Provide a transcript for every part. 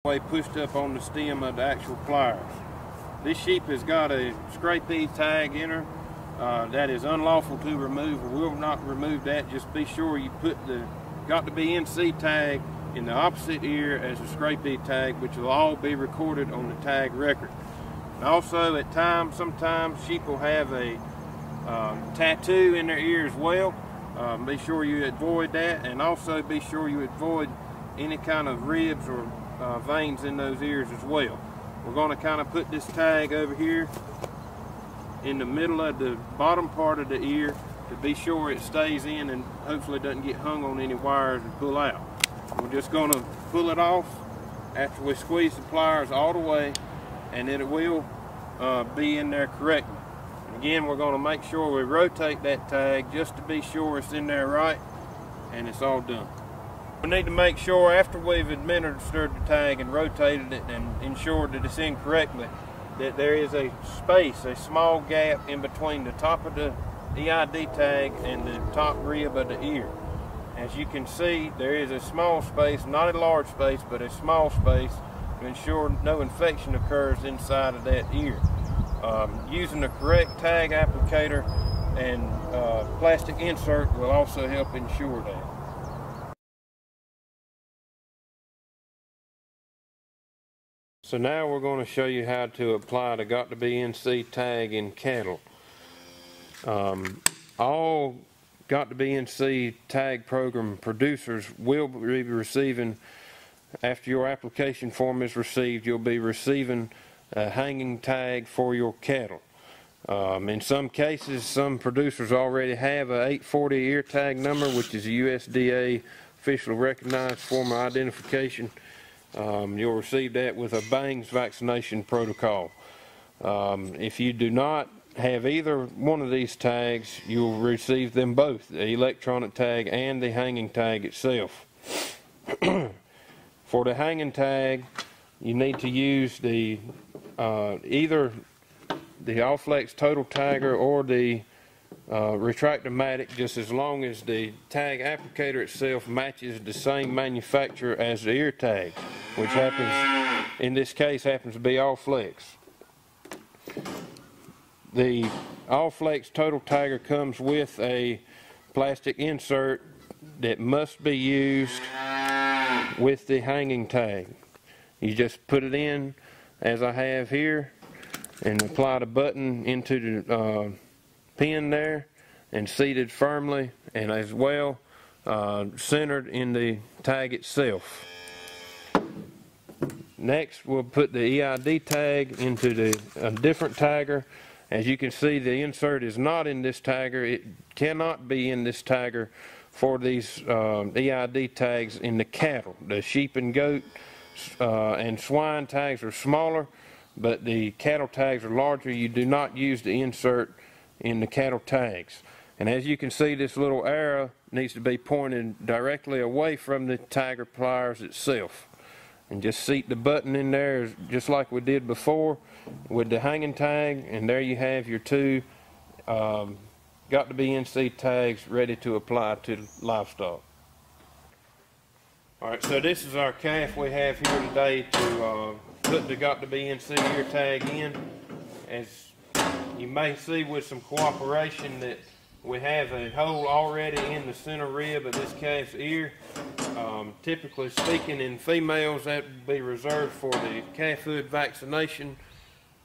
pushed up on the stem of the actual pliers. This sheep has got a scrapie tag in her that is unlawful to remove. We will not remove that. Just be sure you put the got to be NC tag in the opposite ear as a scrapie tag, which will all be recorded on the tag record. And also at times, sometimes sheep will have a tattoo in their ear as well. Be sure you avoid that, and also be sure you avoid any kind of ribs or veins in those ears as well. We're going to kind of put this tag over here in the middle of the bottom part of the ear to be sure it stays in and hopefully doesn't get hung on any wires and pull out. We're just going to pull it off after we squeeze the pliers all the way, and then it will be in there correctly. And again, we're going to make sure we rotate that tag just to be sure it's in there right and it's all done. We need to make sure after we've administered the tag and rotated it and ensured that it's in correctly, that there is a space, a small gap in between the top of the EID tag and the top rib of the ear. As you can see, there is a small space, not a large space, but a small space to ensure no infection occurs inside of that ear. Using the correct tag applicator and plastic insert will also help ensure that. So now we're going to show you how to apply the Got to Be NC tag in cattle. All Got to Be NC tag program producers will be receiving, after your application form is received, you'll be receiving a hanging tag for your cattle. In some cases, some producers already have a 840 ear tag number, which is a USDA officially recognized form of identification. You'll receive that with a BANGS vaccination protocol. If you do not have either one of these tags, you'll receive them both, the electronic tag and the hanging tag itself. For the hanging tag, you need to use the either the Allflex Total Tagger or the Retractomatic, just as long as the tag applicator itself matches the same manufacturer as the ear tag, which happens, in this case, happens to be Allflex. The Allflex Total Tagger comes with a plastic insert that must be used with the hanging tag. You just put it in, as I have here, and apply the button into the pin there and seated firmly, and as well centered in the tag itself. Next, we'll put the EID tag into a different tagger. As you can see, the insert is not in this tagger. It cannot be in this tagger for these EID tags in the cattle. The sheep and goat and swine tags are smaller, but the cattle tags are larger. You do not use the insert in the cattle tags. And as you can see, this little arrow needs to be pointed directly away from the tagger pliers itself. And just seat the button in there just like we did before with the hanging tag, and there you have your two Got to Be NC tags ready to apply to livestock. Alright, so this is our calf we have here today to put the Got to Be NC ear tag in. As you may see with some cooperation that we have a hole already in the center rib of this calf's ear. Typically speaking, in females, that would be reserved for the calf hood vaccination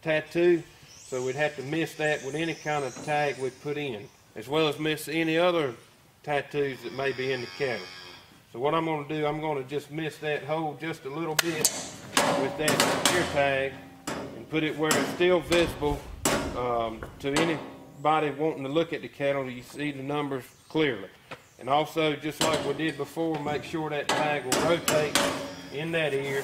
tattoo, so we'd have to miss that with any kind of tag we put in, as well as miss any other tattoos that may be in the cattle. So what I'm going to do, I'm going to just miss that hole just a little bit with that ear tag and put it where it's still visible to anybody wanting to look at the cattle. You see the numbers clearly. And also, just like we did before, make sure that tag will rotate in that ear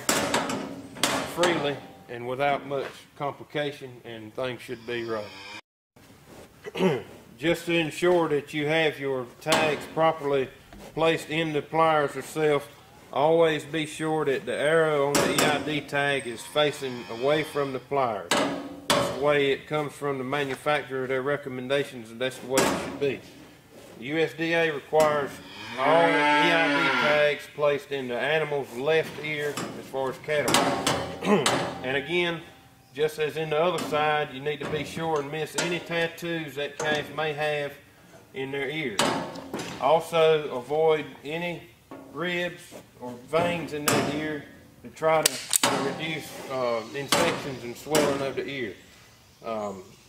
freely and without much complication, and things should be right. Just to ensure that you have your tags properly placed in the pliers itself, always be sure that the arrow on the EID tag is facing away from the pliers. That's the way it comes from the manufacturer, their recommendations, and that's the way it should be. The USDA requires all EID tags placed in the animal's left ear as far as cattle. And again, just as in the other side, you need to be sure and miss any tattoos that calf may have in their ears. Also, avoid any ribs or veins in that ear to try to reduce infections and swelling of the ear.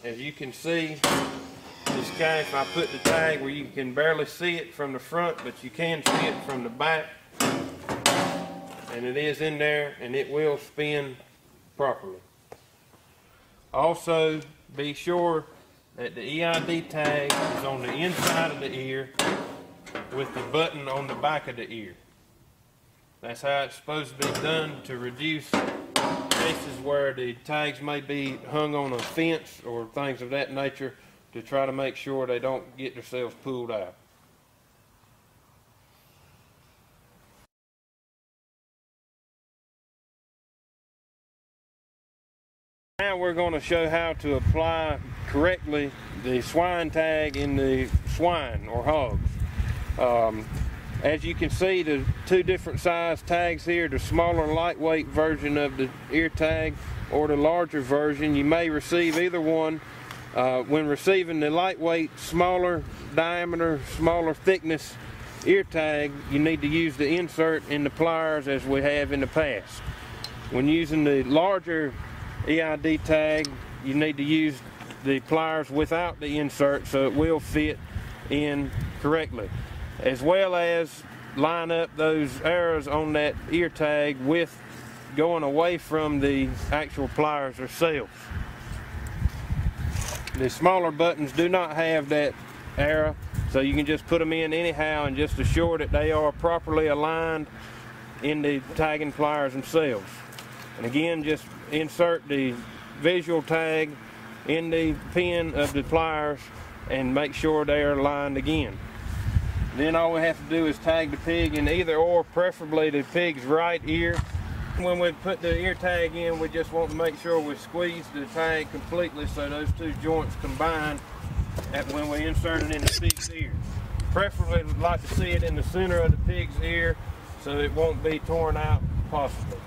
As you can see, this calf, I put the tag where you can barely see it from the front, but you can see it from the back. And it is in there, and it will spin properly. Also, be sure that the EID tag is on the inside of the ear with the button on the back of the ear. That's how it's supposed to be done to reduce cases where the tags may be hung on a fence or things of that nature, to try to make sure they don't get themselves pulled out. Now we're going to show how to apply correctly the swine tag in the swine or hogs. As you can see, the two different size tags here, the smaller lightweight version of the ear tag or the larger version. You may receive either one. When receiving the lightweight, smaller diameter, smaller thickness ear tag, you need to use the insert in the pliers as we have in the past. When using the larger EID tag, you need to use the pliers without the insert so it will fit in correctly, as well as line up those arrows on that ear tag with going away from the actual pliers themselves. The smaller buttons do not have that arrow, so you can just put them in anyhow and just assure that they are properly aligned in the tagging pliers themselves. And again, just insert the visual tag in the pin of the pliers and make sure they are aligned again. Then all we have to do is tag the pig in either or, preferably the pig's right ear. When we put the ear tag in, we just want to make sure we squeeze the tag completely so those two joints combine when we insert it in the pig's ear. Preferably, we'd like to see it in the center of the pig's ear so it won't be torn out possibly.